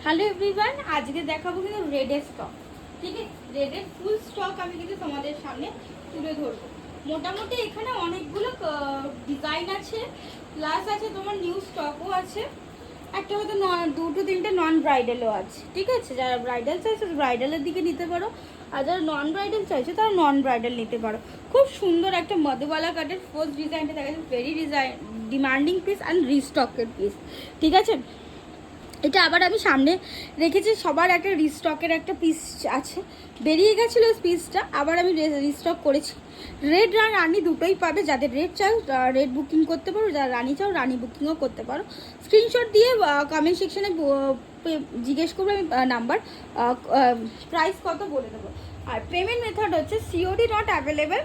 Hello everyone, আজকে দেখাবো কিন্তু রেডের স্টক। ঠিক আছে, রেডের ফুল স্টক আমি কিন্তু তোমাদের সামনে তুলে ধরবো। মোটামুটি এখানে অনেকগুলো ডিজাইন আছে, প্লাস আছে তোমার নিউ স্টকও আছে। একটা হয়তো দুটো তিনটে নন ব্রাইডালও আছে। ঠিক আছে, যারা ব্রাইডাল চাইছে ব্রাইডালের দিকে নিতে পারো, আর যারা নন ব্রাইডাল চাইছে তারা নন ব্রাইডাল নিতে পারো। খুব সুন্দর একটা মধুবালা কাটের ফার্স্ট ডিজাইনটা দেখা যাচ্ছে, ভেরি ডিমান্ডিং পিস অ্যান্ড রিস্টকের পিস। ঠিক আছে, এটা আবার আমি সামনে রেখেছি, সবার একটা রিস্টকের একটা পিস আছে, বেরিয়ে গেছিলো পিসটা, আবার আমি রিস্টক করেছি। রেড আর রানি দুটোই পাবে, যাদের রেড চাও রেড বুকিং করতে পারো, যারা রানি চাও রানি বুকিংও করতে পারো। স্ক্রিনশট দিয়ে কমেন্ট সেকশনে জিজ্ঞেস করবো, আমি নাম্বার প্রাইস কত বলে দেবো। আর পেমেন্ট মেথড হচ্ছে সিওডি নট অ্যাভেলেবেল,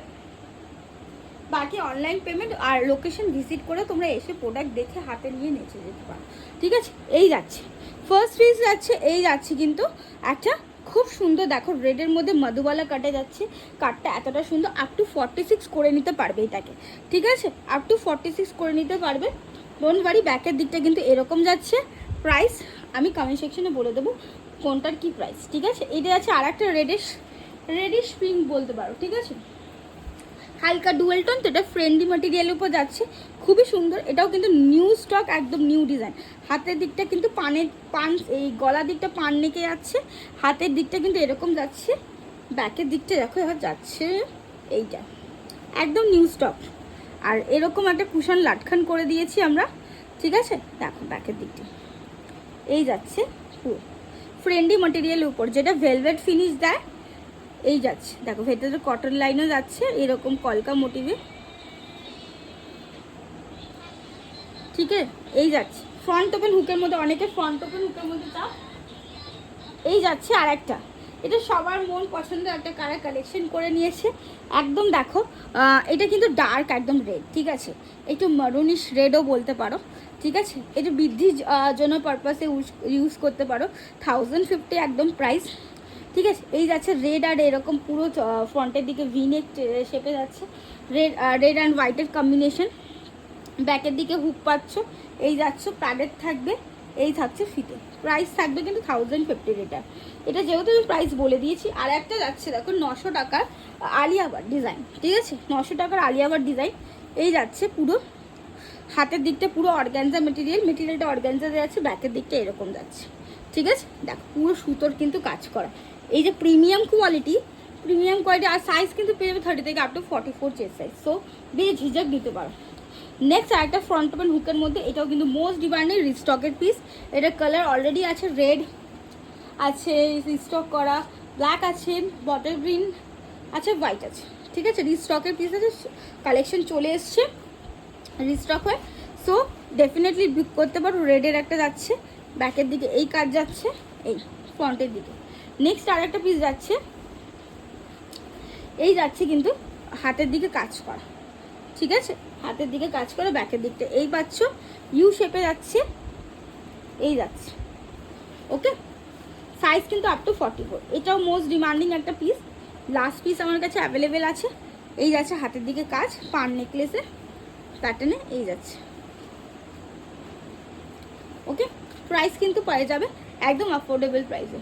বাকি অনলাইন পেমেন্ট আর লোকেশন ভিজিট করে তোমরা এসে প্রোডাক্ট দেখে হাতে নিয়ে নেচে যেতে পারো। ঠিক আছে, এই যাচ্ছে ফার্স্ট পিস যাচ্ছে, এই যাচ্ছে কিন্তু একটা খুব সুন্দর, দেখো রেডের মধ্যে মধুবালা কাটে যাচ্ছে। কাটটা এতটা সুন্দর, আপ টু 46 করে নিতে পারবে এটাকে। ঠিক আছে, আপ টু 46 করে নিতে পারবে। ডোন্ট ওয়ারি, ব্যাকের দিকটা কিন্তু এরকম যাচ্ছে। প্রাইস আমি কমেন্ট সেকশনে বলে দেবো কোনটার কি প্রাইস। ঠিক আছে, এটা আছে আর একটা রেডিশ পিঙ্ক বলতে পারো। ঠিক আছে, হালকা ডুয়েল টোন, তো এটা ফ্রেন্ডলি ম্যাটেরিয়ালের উপর যাচ্ছে, খুবই সুন্দর। এটাও কিন্তু নিউ স্টক, একদম নিউ ডিজাইন। হাতের দিকটা কিন্তু পান এই গলা দিকটা পান নেকে যাচ্ছে, হাতের দিকটা কিন্তু এরকম যাচ্ছে, ব্যাকের দিকটা দেখো এবার যাচ্ছে এইটা, একদম নিউ স্টক। আর এরকম একটা কুশন লাটখান করে দিয়েছি আমরা। ঠিক আছে, দেখো ব্যাকের দিকটা এই যাচ্ছে, পুরো ফ্রেন্ডলি ম্যাটেরিয়ালের উপর, যেটা ভেলভেট ফিনিশ দেয়। এই যাচ্ছে, দেখো ভেতরে কটন লাইনও যাচ্ছে এরকম কলকা মোটিভে। ঠিক আছে, এই যাচ্ছে ফ্রন্ট ওপেন হুকের মধ্যে, অনেকে ফ্রন্ট ওপেন হুকের মধ্যে চাও। এই যাচ্ছে আর একটা, এটা সবার মন পছন্দের একটা কালেকশন করে নিয়েছে একদম। দেখো এটা কিন্তু ডার্ক একদম রেড। ঠিক আছে, একটু মারুনিশ রেডও বলতে পারো। ঠিক আছে, এটা বৃদ্ধির জন্য পারপাসে ইউজ করতে পারো। 1050 একদম প্রাইস। ঠিক আছে, এই যাচ্ছে রেড আর এরকম পুরো ফ্রন্টের দিকে ভিনেক শেপে যাচ্ছে, রেড অ্যান্ড হোয়াইটের কম্বিনেশন। ব্যাকের দিকে হুক পাচ্ছ, এই যাচ্ছে প্যাডেড থাকবে, এই থাকছে ফিতে। প্রাইস থাকবে কিন্তু 1050 এটা যেহেতু আমি প্রাইস বলে দিয়েছি। আর একটা যাচ্ছে দেখো 900 টাকার আলিয়াবার ডিজাইন। ঠিক আছে, 900 টাকার আলিয়াবার ডিজাইন। এই যাচ্ছে পুরো হাতের দিকটা পুরো অর্গানজা মেটেরিয়ালটা অর্গানজা যাচ্ছে, ব্যাকের দিকটা এরকম যাচ্ছে। ঠিক আছে, দেখো পুরো সুতোর কিন্তু কাজ করা, এই যে প্রিমিয়াম কোয়ালিটি আর সাইজ কিন্তু পেয়ে যাবে 30 থেকে up to 44 chest size. So বেঝিঝক দিতে পারো। নেক্সট আরেকটা ফ্রন্ট ওপেন হুকের মধ্যে, এটাও কিন্তু মোস্ট ডিমান্ডিং রিস্টকের পিস। এটা কালার অলরেডি আছে, রেড আছে রিস্টক করা, ব্ল্যাক আছে, বটল গ্রিন আছে, হোয়াইট আছে। ঠিক আছে, রিস্টকের পিস আছে, কালেকশন চলে এসছে রিস্টক হয়ে। সো ডেফিনেটলি বুক করতে পারো। রেডের একটা যাচ্ছে, ব্যাকের দিকে এই কাজ যাচ্ছে, এই ফ্রন্টের দিকে। নেক্সট আর একটা পিস যাচ্ছে, এই যাচ্ছে কিন্তু হাতের দিকে কাজ করা। ঠিক আছে, হাতের দিকে কাজ করে, ব্যাকের দিকটা এই পাচ্ছ ইউ শেপে যাচ্ছে, এই যাচ্ছে। ওকে, সাইজ কিন্তু আপ টু 44। এটাও মোস্ট ডিমান্ডিং একটা পিস, লাস্ট পিস আমার কাছে অ্যাভেলেবেল আছে। এই যাচ্ছে হাতের দিকে কাজ, পান নেকলেসের প্যাটার্নে এই যাচ্ছে। ওকে, প্রাইস কিন্তু পেয়ে যাবে একদম অ্যাফোর্ডেবল প্রাইসে।